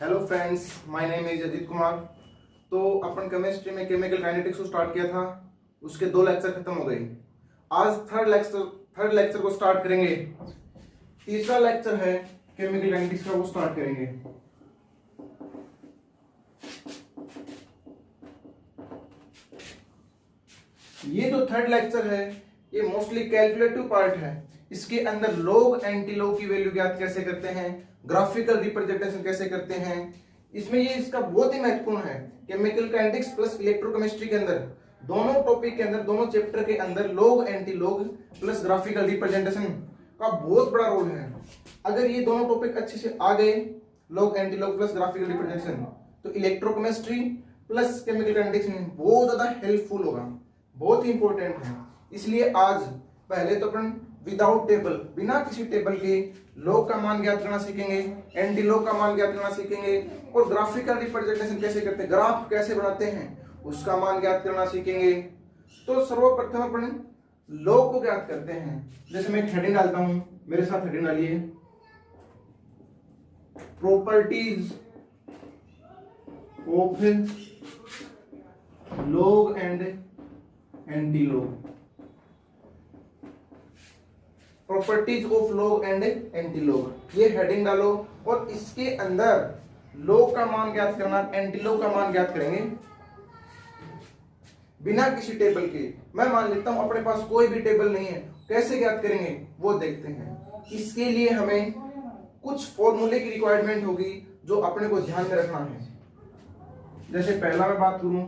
Hello friends, my name is Ajit Kumar. तो अपन chemistry में chemical kinetics को स्टार्ट किया था, उसके 2 लेक्चर खत्म हो गए। आज थर्ड लेक्चर को स्टार्ट करेंगे। तीसरा लेक्चर है केमिकल काइनेटिक्स का, वो स्टार्ट करेंगे। ये जो थर्ड लेक्चर है ये मोस्टली कैलकुलेटिव पार्ट है। इसके अंदर लोग एंटी लोग की वैल्यू ज्ञात कैसे करते हैं, ग्राफिकल रिप्रेजेंटेशन कैसे करते हैं, इसमें ये इसका बहुत ही महत्वपूर्ण है। केमिकल काइनेटिक्स प्लस इलेक्ट्रोकेमिस्ट्री के अंदर दोनों टॉपिक के अंदर, दोनों चैप्टर के अंदर लोग एंटी लोग प्लस ग्राफिकल रिप्रेजेंटेशन का बहुत बड़ा रोल है। अगर ये दोनों टॉपिक अच्छे से आ गए, लोग एंटी लोग प्लस ग्राफिकल रिप्रेजेंटेशन, तो इलेक्ट्रोकेमिस्ट्री प्लस केमिकल काइनेटिक्स में बहुत ज्यादा हेल्पफुल होगा, बहुत ही इंपॉर्टेंट है। इसलिए आज पहले तो अपन विदाउट टेबल, बिना किसी टेबल के लॉग का मान ज्ञात करना सीखेंगे, एंटी लॉग का मान ज्ञात करना सीखेंगे, और ग्राफिकल रिप्रेजेंटेशन कैसे करते हैं, ग्राफ कैसे बनाते हैं, उसका मान ज्ञात करना सीखेंगे। तो सर्वप्रथम अपन लॉग को ज्ञात करते हैं। जैसे मैं एक हेडिंग डालता हूं, मेरे साथ हेडिंग डालिए, properties of log and anti log. Properties of log and anti log, ये हेडिंग डालो और इसके अंदर लॉग का मान ज्ञात करना, एंटी लॉग का मान ज्ञात करेंगे बिना किसी टेबल के। मैं मान लेता हूं अपने पास कोई भी टेबल नहीं है, कैसे ज्ञात करेंगे वो देखते हैं। इसके लिए हमें कुछ फॉर्मूले की रिक्वायरमेंट होगी जो अपने को ध्यान में रखना है। जैसे पहला मैं बात करूं,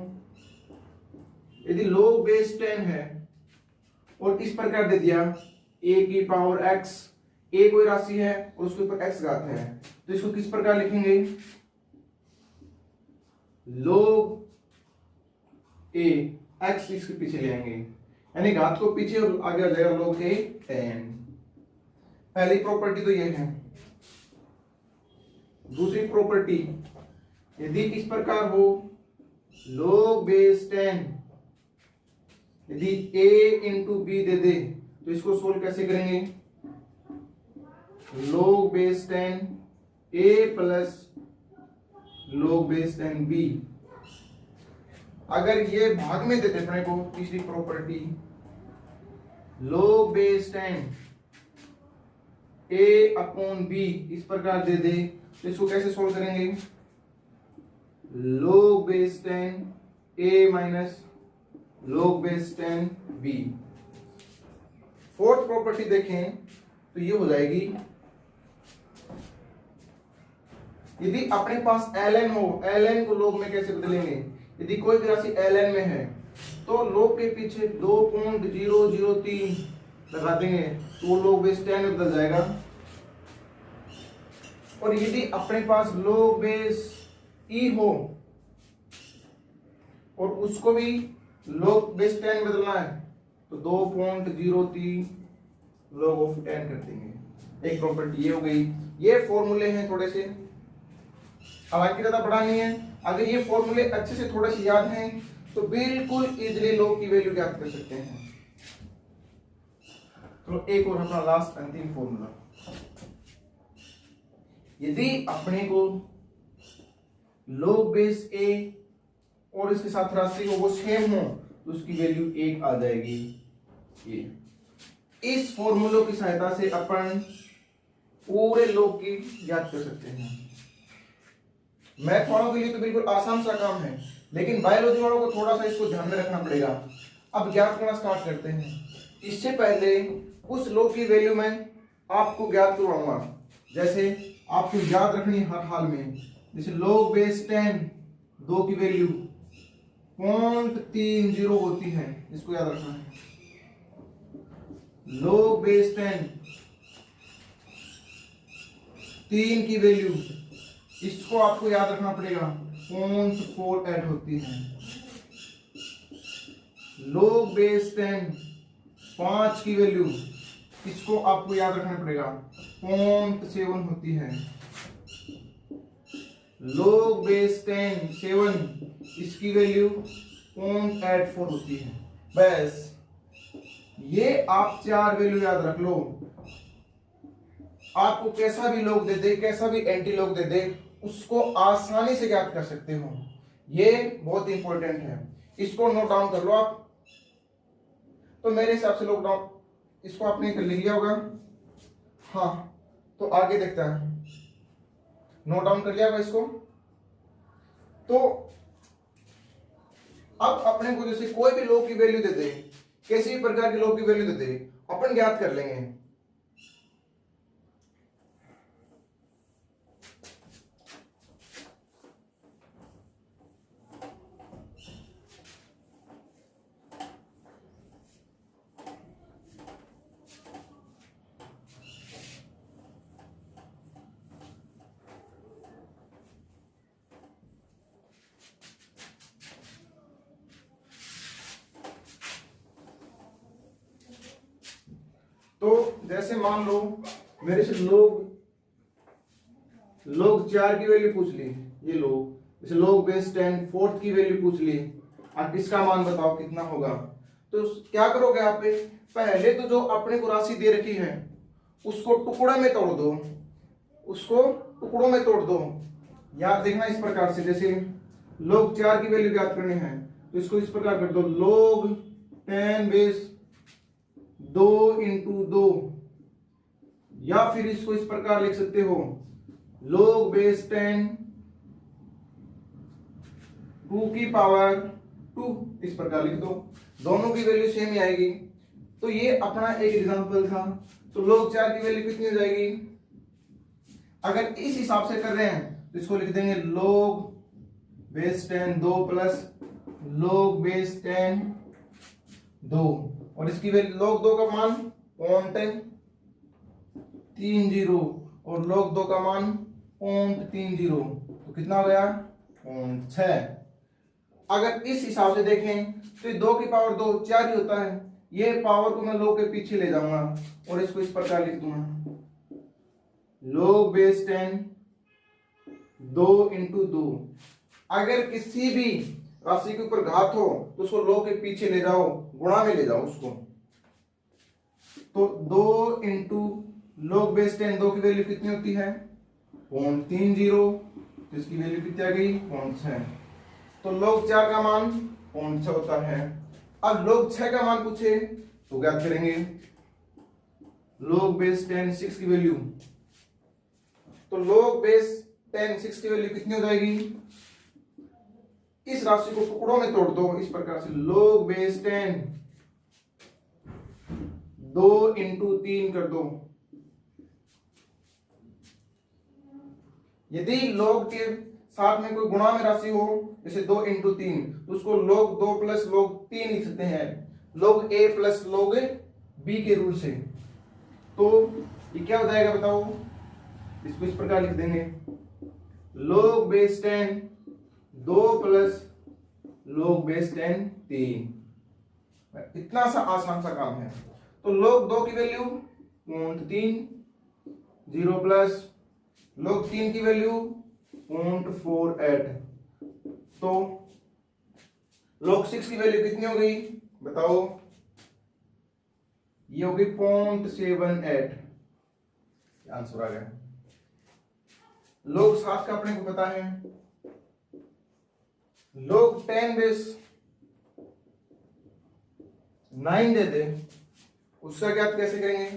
यदि log बेस 10 है और इस प्रकार दे दिया a की पावर x, a कोई राशि है और उसके ऊपर x घात है, तो इसको किस प्रकार लिखेंगे, log a, x इसके पीछे ले आएंगे, यानी घात को पीछे और आगे आ जाएगा log a 10। पहली प्रॉपर्टी तो ये है। दूसरी प्रॉपर्टी, यदि इस प्रकार हो log बेस 10, यदि a इंटू बी दे दे तो इसको सोल्व कैसे करेंगे, log base 10 a plus log base 10 b। अगर ये भाग में देते अपने को, तीसरी property log base 10 a upon b इस प्रकार दे दे तो इसको कैसे सोल्व करेंगे, log base 10 a minus log base 10 b। Fourth property देखें तो ये हो जाएगी, यदि अपने पास ln हो, ln को log में कैसे बदलेंगे, यदि कोई भी राशि ln में है तो log के पीछे 2.003 लगा देंगे तो log बेस 10 में बदल जाएगा। और यदि अपने पास log बेस e हो और उसको भी log बेस 10 में बदलना है तो 2.03 log ऑफ 10 कर देंगे। एक प्रॉपर्टी ये हो गई। ये फॉर्मूले हैं थोड़े से, हालांकि ज्यादा बड़ा नहीं है। अगर ये फॉर्मूले अच्छे से थोड़े से याद हैं तो बिल्कुल इजीली log की वैल्यू ज्ञात कर सकते हैं। तो एक और अपना लास्ट अंतिम फॉर्मूला, यदि अपने को log बेस a और इसके साथ राशि हो वो सेम हो तो उसकी वैल्यू 1 आ जाएगी। ये इस फॉर्मूलों की सहायता से अपन पूरे log की ज्ञात कर सकते हैं। मैथ वालों के लिए तो बिल्कुल आसान सा काम है, लेकिन बायोलॉजी वालों को थोड़ा सा इसको ध्यान में रखना पड़ेगा। अब ज्ञात करना स्टार्ट करते हैं। इससे पहले उस log की वैल्यू मैं आपको ज्ञात करवाऊंगा, जैसे आपको याद रखनी हर हाल में। जैसे log बेस 10 2 की वैल्यू 0.30 होती है, इसको याद रखना है। log बेस 10 3 की वैल्यू, इसको आपको याद रखना पड़ेगा, 0.48 होती है। log बेस 10 5 की वैल्यू, इसको आपको याद रखना पड़ेगा, 0.7 होती है। log बेस 10 7, इसकी वैल्यू 0.84 होती है। बस ये आप 4 वैल्यू याद रख लो। आपको कैसा भी log दे दे, कैसा भी एंटी log दे दे, उसको आसानी से ज्ञात कर सकते हो। ये बहुत इंपॉर्टेंट है, इसको नोट डाउन कर लो आप। तो मेरे हिसाब से लॉकडाउन इसको आपने कर लिया होगा। हाँ, तो आगे देखता है, नोट डाउन कर लिया होगा इसको। तो अब अपने को जैसे कोई भी लॉग की वैल्यू दे दे, किसी भी प्रकार की लॉग की वैल्यू दे दे, अपन ज्ञात कर लेंगे। तो जैसे मान लो मेरे से लोग 4 की वैल्यू पूछ ली, ये लोग जैसे लोग बेस 10 4th की वैल्यू पूछ ली, आप इसका मान बताओ कितना होगा। तो क्या करोगे आप, पहले तो जो अपने को राशि दे रखी है उसको टुकड़े में तोड़ दो, उसको टुकड़ों में तोड़ दो। याद देखना इस प्रकार से, जैसे लोग 4 की वैल्यू ज्ञात करनी है तो इसको इस प्रकार कर दो, लोग 10 बेस 2 इंटू 2, या फिर इसको इस प्रकार लिख सकते हो, लोग बेस 10 2 की पावर 2, इस प्रकार लिख दो। दोनों की वैल्यू सेम ही आएगी। तो ये अपना एक एग्जांपल था। तो लोग 4 की वैल्यू कितनी हो जाएगी, अगर इस हिसाब से कर रहे हैं तो इसको लिख देंगे लोग बेस 10 2 प्लस लोग बेस 10 2, और इसकी वैल्यू लोग 2 का मान 0.30 और लोग 2 का मान 0.30, तो कितना हो गया 0.6। अगर इस हिसाब से देखें तो 2 की पावर 2 4 ही होता है। ये पावर को मैं लोग के पीछे ले जाऊंगा और इसको इस प्रकार लिख दूंगा, लोग बेस 10 2 इंटू 2। अगर किसी भी राशि के ऊपर घात हो तो उसको लोग के पीछे ले जाओ, गुणा में ले जाओ उसको। तो 2 इंटू लोग बेस 10 2 की वैल्यू कितनी होती है 0.30, तो इसकी वैल्यू कितनी आ गई 0.6। तो लोग 4 का मान 0.6 होता है। अब लोग 6 का मान पूछे तो ज्ञात करेंगे, लोग बेस 10 6 की वैल्यू, तो लोग बेस 10 6 की वैल्यू कितनी हो जाएगी, इस राशि को टुकड़ों में तोड़ दो इस प्रकार से, लोग बेस 10 2 इंटू 3 कर दो। यदि लोग के साथ में कोई गुणा में राशि हो जैसे 2 इंटू 3, तो उसको लोग 2 प्लस लोग 3 लिख सकते हैं, लोग ए प्लस लोग बी के रूल से। तो ये क्या हो जाएगा बताओ, इसको इस प्रकार लिख देंगे, लोग बेस 10 2 प्लस लोग बेस 10 3। इतना सा आसान सा काम है। तो लोग 2 की वैल्यू 0.3 0 प्लस लोग 3 की वैल्यू 0.48, तो लोग 6 की वैल्यू कितनी हो गई बताओ, ये हो गई 0.78, आंसर आ गया। लोग 7 का अपने को पता है, लोग 10 बेस 9 दे दे, उसका ज्ञात कैसे करेंगे,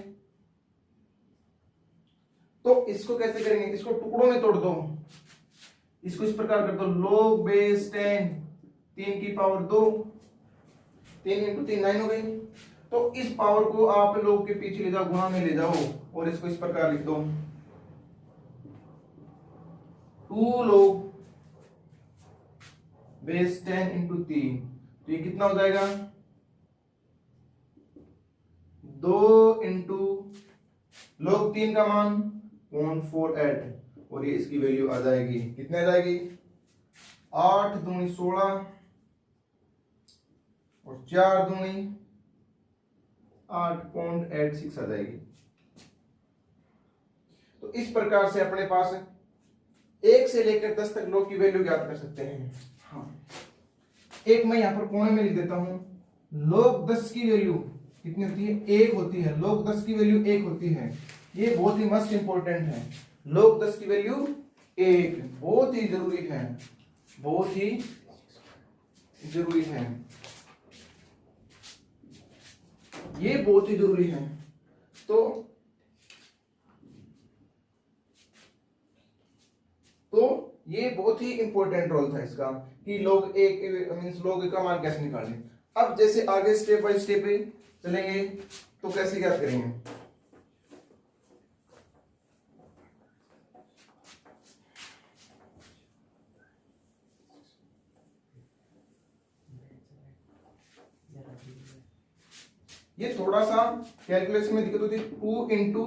तो इसको कैसे करेंगे, इसको टुकड़ों में तोड़ दो, इसको इस प्रकार कर दो, लोग बेस 10 3 की पावर 2, 3 इंटू 3 9 हो गई। तो इस पावर को आप लोग के पीछे ले जाओ, गुणा में ले जाओ और इसको इस प्रकार लिख दो, 2 लोग बेस 10 इंटू 3, तो ये कितना हो जाएगा 2 इंटू लोग 3 का मान 0.48, और ये इसकी वैल्यू आ जाएगी, कितने आ जाएगी 8 दूनी 16 और 4 दूनी 8.86 आ जाएगी। तो इस प्रकार से अपने पास 1 से लेकर 10 तक लोग की वैल्यू ज्ञात कर सकते हैं। हाँ, एक मैं यहां पर कोने में लिख देता हूं, लोग 10 की वैल्यू कितनी होती है 1 होती है, लोग 10 की वैल्यू 1 होती है। ये बहुत ही मस्ट इंपॉर्टेंट है, लोग 10 की वैल्यू 1 बहुत ही जरूरी है, बहुत ही जरूरी है, ये बहुत ही जरूरी है। तो ये बहुत ही इंपॉर्टेंट रोल था इसका कि लोग एक मींस लोग का मान कैसे निकालें। अब जैसे आगे स्टेप बाय स्टेप चलेंगे तो कैसे ज्ञात करेंगे। ये थोड़ा सा कैलकुलेशन में दिक्कत होती है। 2 इंटू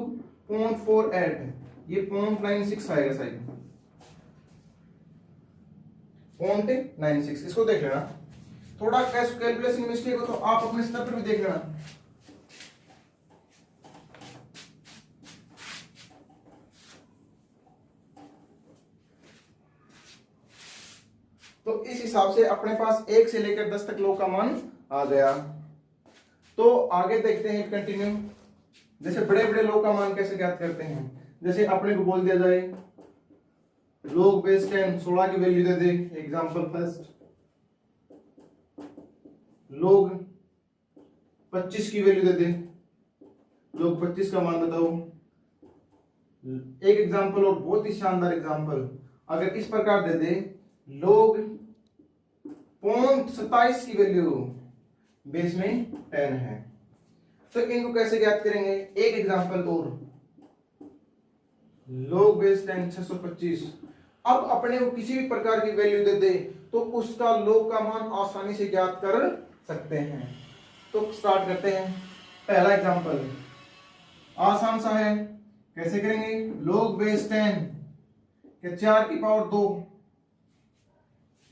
0.48 ये 0.96 आएगा शायद, 0.96। इसको देख लेना, थोड़ा कैलकुलेशन मिस्टेक हो तो आप अपने स्तर पर भी देख लेना। तो इस हिसाब से अपने पास 1 से लेकर 10 तक लोग का मान आ गया। तो आगे देखते हैं कंटिन्यू। जैसे बड़े बड़े लोग का मान कैसे ज्ञात करते हैं। जैसे अपने को बोल दिया जाए log बेस 10 16 की वैल्यू दे दे, एग्जांपल फर्स्ट। log 25 की वैल्यू दे दे, log 25 का मान बताओ। एक एग्जांपल और बहुत ही शानदार एग्जांपल अगर इस प्रकार दे दे log 0.27 की वैल्यू बेस में 10 है, तो इनको कैसे ज्ञात करेंगे। एक एग्जांपल और log बेस 10 625। अब अपने को किसी भी प्रकार की वैल्यू दे दे तो उसका log का मान आसानी से ज्ञात कर सकते हैं। तो स्टार्ट करते हैं। पहला एग्जांपल आसान सा है, कैसे करेंगे। log बेस 10 के 4 की पावर 2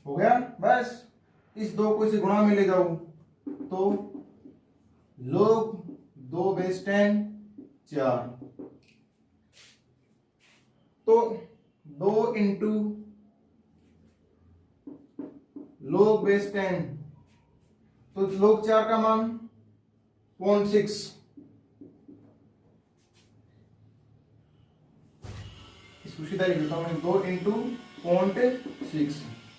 हो गया, बस इस 2 को इसे गुणा में ले जाओ तो log 2 बेस 10 4, तो 2 इंटू log बेस 10 तो log 4 का मान 0.6, इसको सीधा लिख देता हूं 2 इंटू 0.6।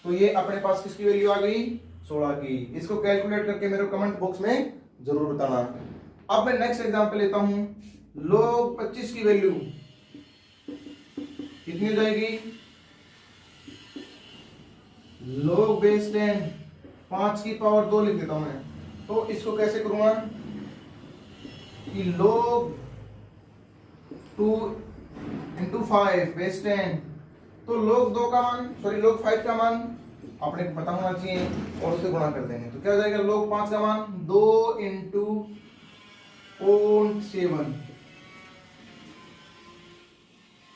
तो ये अपने पास किसकी वैल्यू आ गई 16 की। इसको कैलकुलेट करके मेरे कमेंट बॉक्स में जरूर बताना। अब मैं नेक्स्ट एग्जांपल लेता हूं। log 25 की वैल्यू कितनी हो जाएगी। log बेस 10 5 की पावर 2 लिख देता हूं मैं। तो इसको कैसे करूंगा कि log 2 इंटू 5 बेस 10, तो log 2 का मान log 5 का मान अपने को पता होना चाहिए और उसे गुणा कर देंगे। तो क्या हो जाएगा log 5 का मान 2 इंटू 0.7,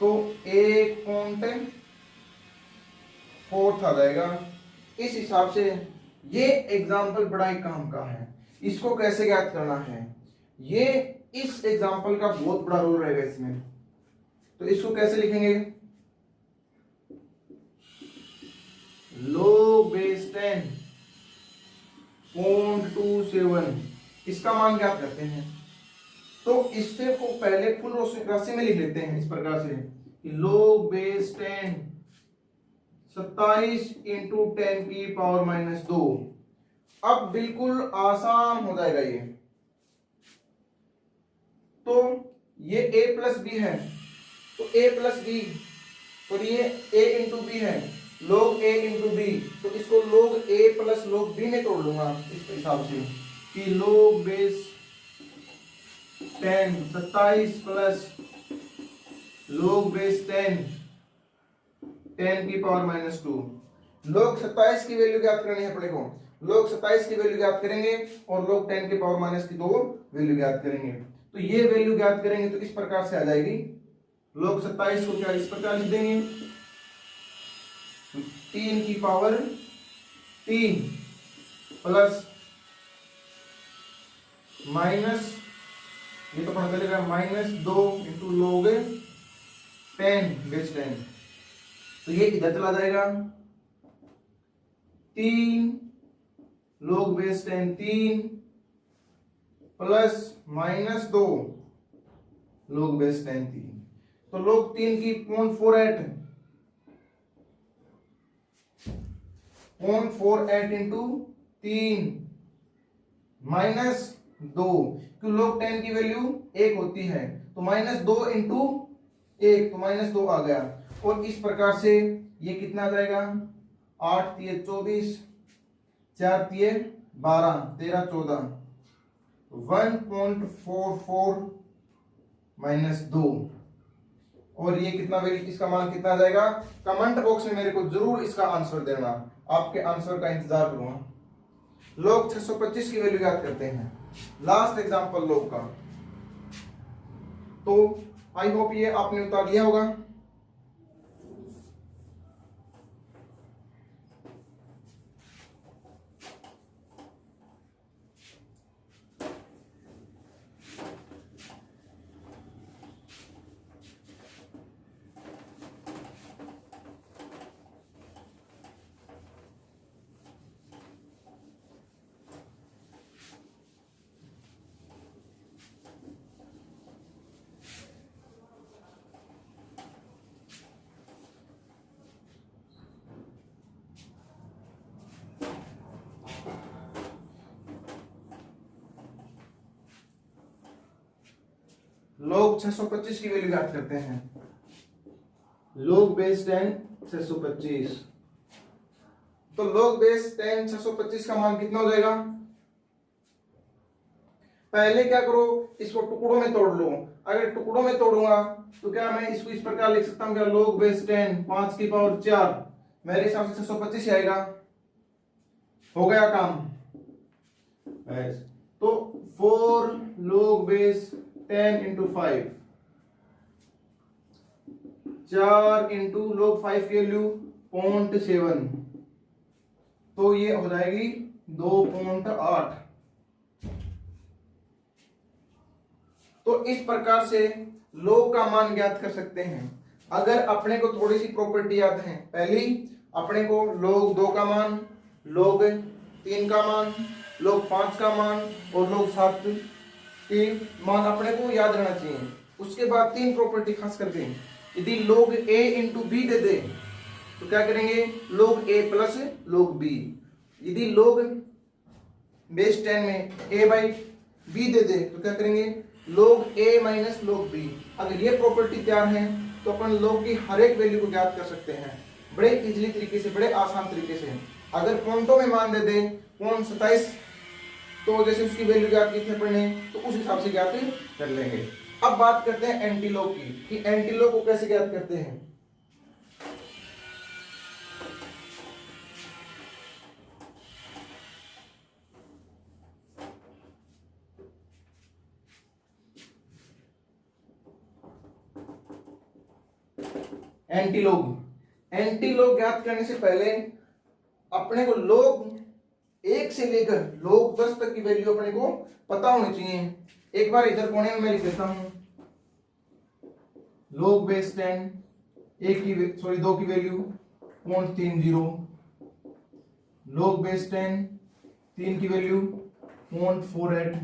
तो 1.4 आ जाएगा। इस हिसाब से ये एग्जाम्पल बड़ा ही काम का है। इसको कैसे ज्ञात करना है, ये इस एग्जाम्पल का बहुत बड़ा रोल रहेगा इसमें। तो इसको कैसे लिखेंगे। log बेस 10 0.27 इसका मान ज्ञात करते हैं। तो इससे को पहले फुल राशि में लिख लेते हैं इस प्रकार से कि log बेस 10 27 इंटू 10 की पावर -2। अब बिल्कुल आसान हो जाएगा ये। तो ये a प्लस बी है, तो a प्लस बी, और ये a इंटू बी है, log a इंटू बी, तो इसको log a plus log b में तोड़ लूंगा इस हिसाब से कि log base 10 27 plus log base 10 10 की पावर -2। log 27 की वैल्यू ज्ञात करनी है अपने को। log 27 की वैल्यू ज्ञात करेंगे और log 10 की पावर -2 वैल्यू ज्ञात करेंगे। तो ये वैल्यू ज्ञात करेंगे तो इस प्रकार से आ जाएगी। log 27 को क्या इस प्रकार लिख देंगे 3 की पावर 3 प्लस माइनस, ये तो पता चलेगा -2 इंटू log 10 बेस 10, तो ये इधर चला जाएगा 3 log base 10 3 plus -2 log base 10 3, तो log 3 की 0.48 0.48 इंटू 3 माइनस 2, क्यों लोग 10 की वैल्यू 1 होती है, तो माइनस 2 इंटू 1, तो माइनस 2 आ गया। और इस प्रकार से ये कितना आ जाएगा, 8 तिये 24, 4 तिये 12, 13 14, 1.44 माइनस 2। और ये कितना वैल्यू, इसका मान कितना आ जाएगा, कमेंट बॉक्स में मेरे को जरूर इसका आंसर देना, आपके आंसर का इंतजार करूंगा। लोग 625 की वैल्यू याद करते हैं, लास्ट एग्जांपल लोग का। तो आई होप ये आपने उतार लिया होगा। लोग 625 की वैल्यू याद करते हैं, लोग बेस 10 625। तो लोग बेस 10 625 का मान कितना हो जाएगा, पहले क्या करो, इसको टुकड़ों में तोड़ लो। अगर टुकड़ों में तोड़ूंगा तो क्या मैं इसको इस प्रकार लिख सकता हूं, क्या लोग बेस 10 5 की पावर 4, मेरे हिसाब से 625 आएगा। हो गया काम। तो 4 लोग बेस 10 इंटू 5, 4 इंटू लोग 5 की वैल्यू 0.7, तो ये हो जाएगी 2.8। तो इस प्रकार से लोग का मान ज्ञात कर सकते हैं। अगर अपने को थोड़ी सी प्रॉपर्टी याद है, पहली अपने को लोग 2 का मान, लोग 3 का मान, लोग 5 का मान और लोग 7 के मान अपने को याद रहना चाहिए। उसके बाद 3 प्रॉपर्टी खास करके, यदि लोग a इंटू बी दे दे तो क्या करेंगे, लोग a प्लस लोग b। यदि लोग बेस 10 में a बाई बी दे दे तो क्या करेंगे, लोग a माइनस लोग b। अगर ये प्रॉपर्टी तैयार है तो अपन लोग की हर एक वैल्यू को ज्ञात कर सकते हैं बड़े इजीली तरीके से, बड़े आसान तरीके से। अगर पॉइंटों में मान दे दे 0.27, तो जैसे उसकी वैल्यू ज्ञात की थी अपन ने, तो उस हिसाब से ज्ञात कर लेंगे। अब बात करते हैं एंटीलोग की, कि एंटीलोग को कैसे ज्ञात करते हैं। एंटीलोग ज्ञात करने से पहले अपने को लोग 1 से लेकर लोग 10 तक की वैल्यू अपने को पता होनी चाहिए। एक बार इधर कोने में मैं लिख देता हूं, लोग बेस 10 2 की वैल्यू 0.30, लोग बेस 10 3 की वैल्यू 0.48,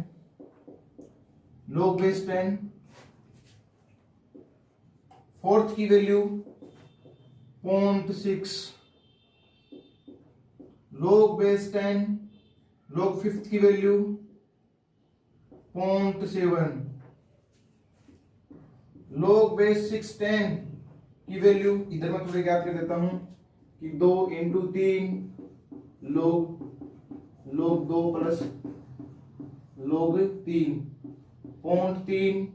लोग बेस 10 4th की वैल्यू 0.6, लोग बेस 10 लोग 5th की वैल्यू 0.7, लोग बेस 610 की वैल्यू इधर मैं थोड़े याद कर देता हूं कि 2 इंटू 3 लोग 2 प्लस लोग 3 0.30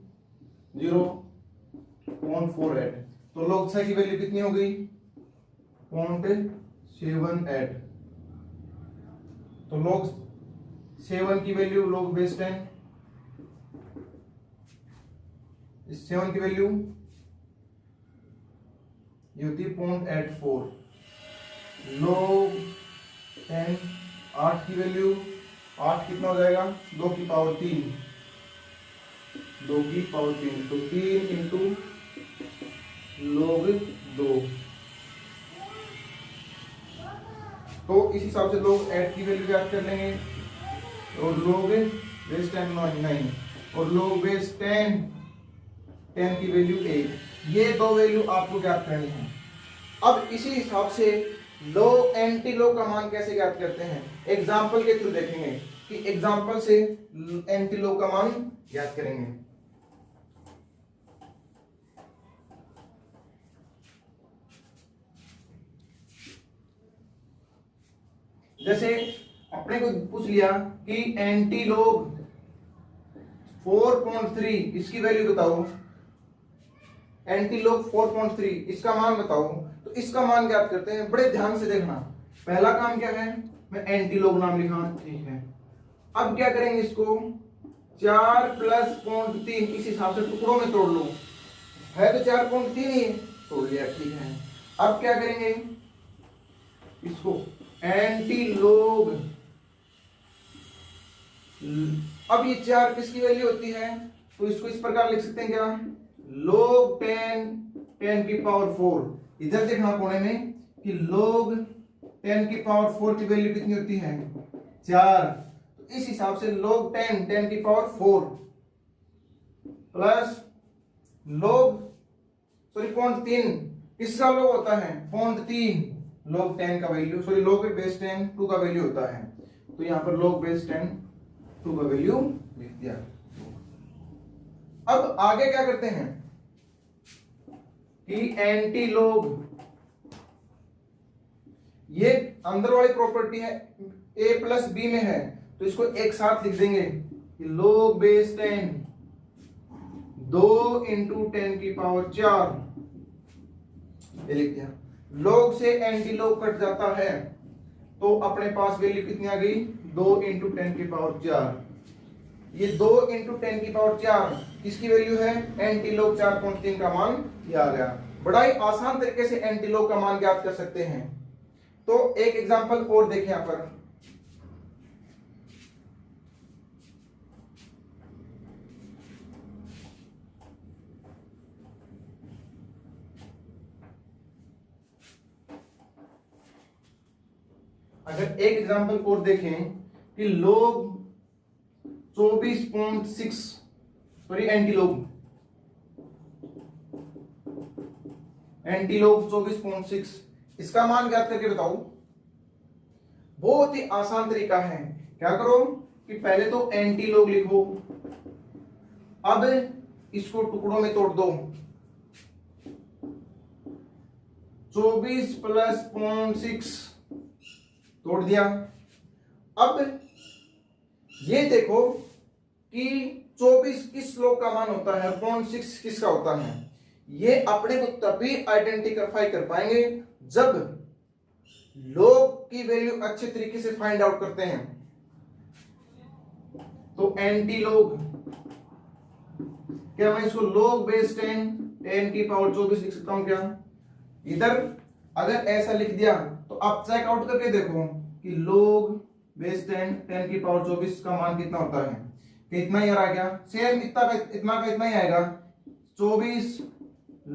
0.48। तो लोग 6 की वैल्यू कितनी हो गई, 0.78। तो लोग 7 की वैल्यू लोग बेस 10, इस 7 की वैल्यू ये होती है 0.84। लोग 10 8 की वैल्यू 8 कितना हो जाएगा, 2 की पावर 3, 2 की पावर 3, तो 3 इंटू लोग 2। तो इस हिसाब से लोग 8 की वैल्यू याद कर लेंगे, और लोग बेस 10 9 और लोग बेस 10 की वैल्यू 8। ये 2 वैल्यू आपको ज्ञात करनी है। अब इसी हिसाब से लोग एंटी लोग का मान कैसे ज्ञात करते हैं, एग्जाम्पल के थ्रू देखेंगे कि एग्जाम्पल से एंटी लोग का मान ज्ञात करेंगे। जैसे अपने को पूछ लिया कि एंटी लोग 4.3 इसकी वैल्यू बताओ, एंटी लोग 4.3 इसका मान बताओ, तो इसका मान ज्ञात करते हैं। बड़े ध्यान से देखना, पहला काम क्या है, मैं एंटी लोग नाम लिखा, ठीक है। अब क्या करेंगे, इसको 4 + 0.3 इस हिसाब से टुकड़ों में तोड़ लो, है तो 4.3 ही, तोड़ लिया, ठीक है। अब क्या करेंगे, इसको एंटी लोग, अब ये 4 किसकी वैल्यू होती है, तो इसको इस प्रकार लिख सकते हैं क्या, log 10 की पावर 4। इधर देखना कोने में कि log 10 की पावर 4 की वैल्यू कितनी होती है, 4। तो इस हिसाब से log 10 की पावर 4 प्लस log 0.3 किसका log होता है, 0.3, log 10 का वैल्यू, log बेस 10 2 का वैल्यू होता है, तो यहां पर log बेस 10 2 का वैल्यू लिख दिया। अब आगे क्या करते हैं कि एंटी लोग, ये अंदर वाली प्रॉपर्टी है, a + b में है, तो इसको एक साथ लिख देंगे कि log बेस 10 2 × 10 की पावर 4, ये लिख दिया। log से एंटी लोग कट जाता है, तो अपने पास वैल्यू कितनी आ गई, 2 × 10 की पावर 4। ये 2 × 10 की पावर 4 किसकी वैल्यू है, एंटी लोग 4.3 का मान, ये आ गया। बड़ा ही आसान तरीके से एंटी लोग का मान ज्ञात कर सकते हैं। तो एक एग्जांपल और देखें यहां पर, अगर एक एग्जांपल और देखें कि लोग 24.6 सॉरी एंटी लोग 24.6 इसका मान ज्ञात करके बताओ। बहुत ही आसान तरीका है, क्या करो कि पहले तो एंटी लोग लिखो, अब इसको टुकड़ों में तोड़ दो, 24 + 0.6 तोड़ दिया। अब ये देखो कि 24 किस लोग का मान होता है, 0.6 किसका होता है। ये अपने को तभी आइडेंटिफाई कर पाएंगे जब लोग की वैल्यू अच्छे तरीके से फाइंड आउट करते हैं। तो एंटी लोग, क्या मैं इसको log बेस 10 की पावर 24 लिख सकता हूं क्या, इधर अगर ऐसा लिख दिया तो आप चेक आउट करके देखो कि log बेस 10 की पावर 24 का मान कितना होता है, कितना ही आ गया, सेम इतना का इतना ही आएगा। 24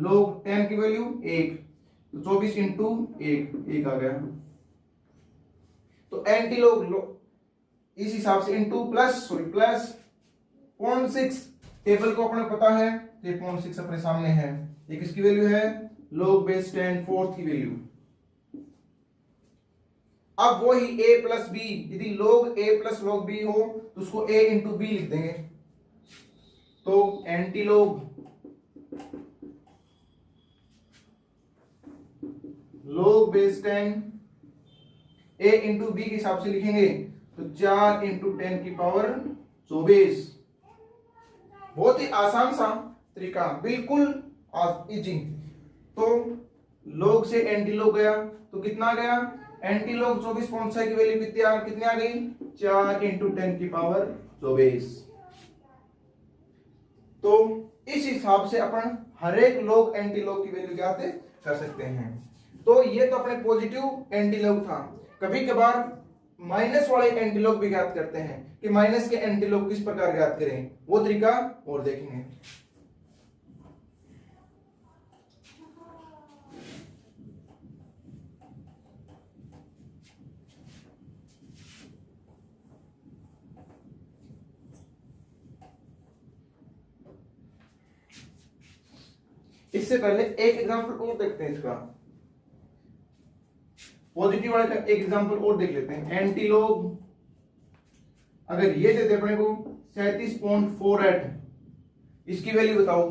log 10 की वैल्यू 1, तो 24 × 1 आ गया। तो एंटी लोग इस हिसाब से इंटू प्लस 0.6, टेबल को अपने पता है, ये 0.6 अपने सामने है, ये किसकी वैल्यू है, log बेस 10 4th की वैल्यू। अब वही a + b, यदि log a + log b हो तो उसको a × b लिख देंगे। तो एंटी लोग log बेस 10 a × b के हिसाब से लिखेंगे तो 4 × 10 की पावर 24। बहुत ही आसान सा तरीका, बिल्कुल इजी। तो log से एंटी लोग गया तो कितना गया, एंटी लोग 24.6 की वैल्यू कितनी आ गई, 4 × 10 की पावर 24। तो इस हिसाब से अपन हर एक लोग एंटी लोग की वैल्यू ज्ञात कर सकते हैं। तो ये तो अपने पॉजिटिव एंटी लोग था। कभी कभार माइनस वाले एंटी लोग भी ज्ञात करते हैं कि माइनस के एंटी लोग किस प्रकार ज्ञात करें, वो तरीका और देखेंगे। इससे पहले एक एग्जांपल और देखते हैं इसका। पॉजिटिव वाले का एक एग्जांपल और देख लेते हैं। एंटीलॉग अगर ये देते अपने को 37.48, इसकी वैल्यू बताओ।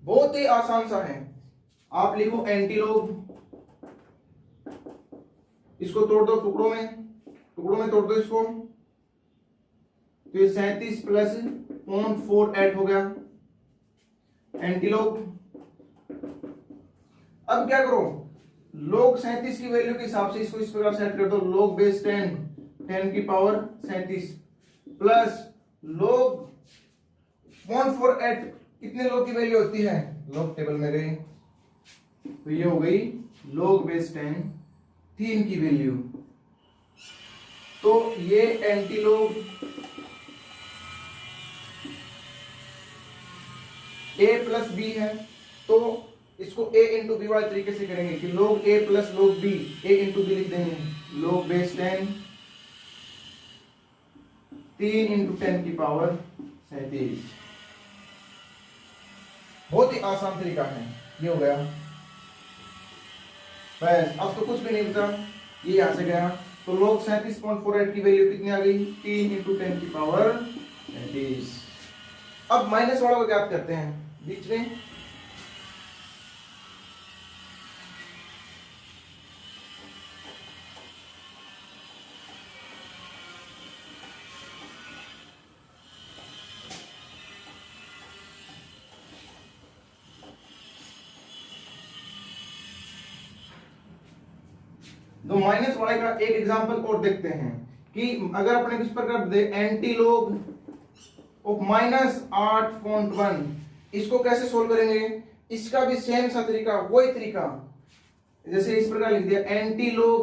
बहुत ही आसान सा है, आप लिखो एंटीलॉग, इसको तोड़ दो टुकड़ों में तोड़ दो इसको, तो ये 37 प्लस 0.48 हो गया एंटीलॉग। अब क्या करो, log 37 की वैल्यू के हिसाब से इसको इस प्रकार सेट कर दो, log बेस 10 की पावर 37 प्लस log 0.48, कितने log की वैल्यू होती है, log टेबल में गए, तो ये हो गई log बेस 10 3 की वैल्यू। तो ये एंटीलॉग a प्लस बी है, तो इसको a इंटू बी वाले तरीके से करेंगे कि log a plus log b, a into b लिख देंगे, log बेस 10 3 इंटू 10 की पावर 37। बहुत ही आसान तरीका है, ये हो गया बस। अब तो कुछ भी नहीं बचा, ये यहां से गया, तो log 37.48 की वैल्यू कितनी आ गई, 3 इंटू 10 की पावर 37। अब माइनस वाला को ज्ञात करते हैं बीच में। तो माइनस वाले का एक एग्जांपल और देखते हैं कि अगर अपने किस प्रकार दे एंटीलॉग ऑफ -8.1, इसको कैसे सोल्व करेंगे, इसका भी सेम सा तरीका, वही तरीका, जैसे इस प्रकार लिख दिया एंटीलॉग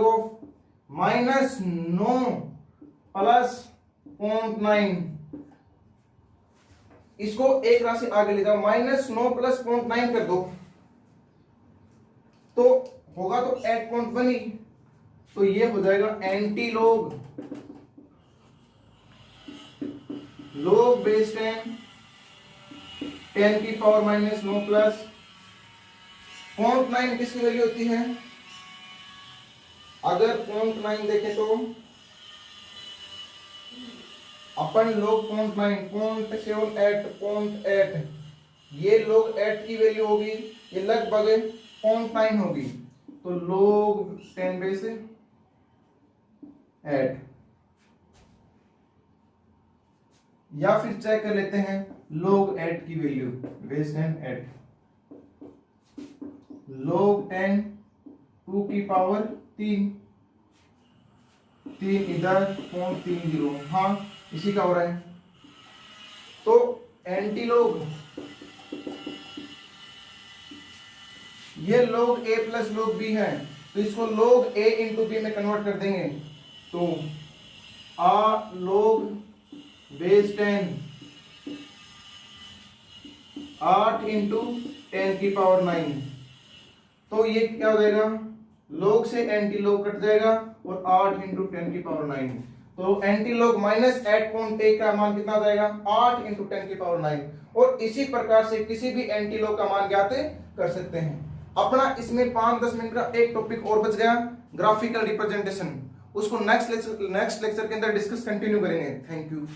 ऑफ -9 प्लस 0.9, इसको एक राशि आगे ले जाओ, -9 प्लस 0.9 कर दो, तो होगा तो 8.1 ही, तो ये हो जाएगा एंटीलॉग log बेस 10 की पावर -9 प्लस 0.9 किसकी वैल्यू होती है, अगर 0.9 देखें तो अपन log 0.9 0.8 ये log 8 की वैल्यू होगी, ये लगभग 0.9 होगी, तो log 10 बेस 8, या फिर चेक कर लेते हैं log 8 की वैल्यू, बेस 10 8, log 10 2 की पावर 3 इधर 0.30, हाँ इसी का हो रहा है। तो एंटीलॉग ये log a plus log b है, तो इसको log a इंटू बी में कन्वर्ट कर देंगे, तो log बेस 10 8 इंटू 10 की पावर 9, तो ये क्या हो जाएगा, log से एंटीलॉग कट जाएगा और 8 इंटू 10 की पावर 9, तो एंटीलॉग -8.1 का मान कितना जाएगा, 8 इंटू 10 की पावर 9। और इसी प्रकार से किसी भी एंटीलॉग का मान ज्ञात कर सकते हैं। अपना इसमें 5-10 मिनट का एक टॉपिक और बच गया, ग्राफिकल रिप्रेजेंटेशन, उसको नेक्स्ट लेक्चर के अंदर डिस्कस कंटिन्यू करेंगे। Thank you.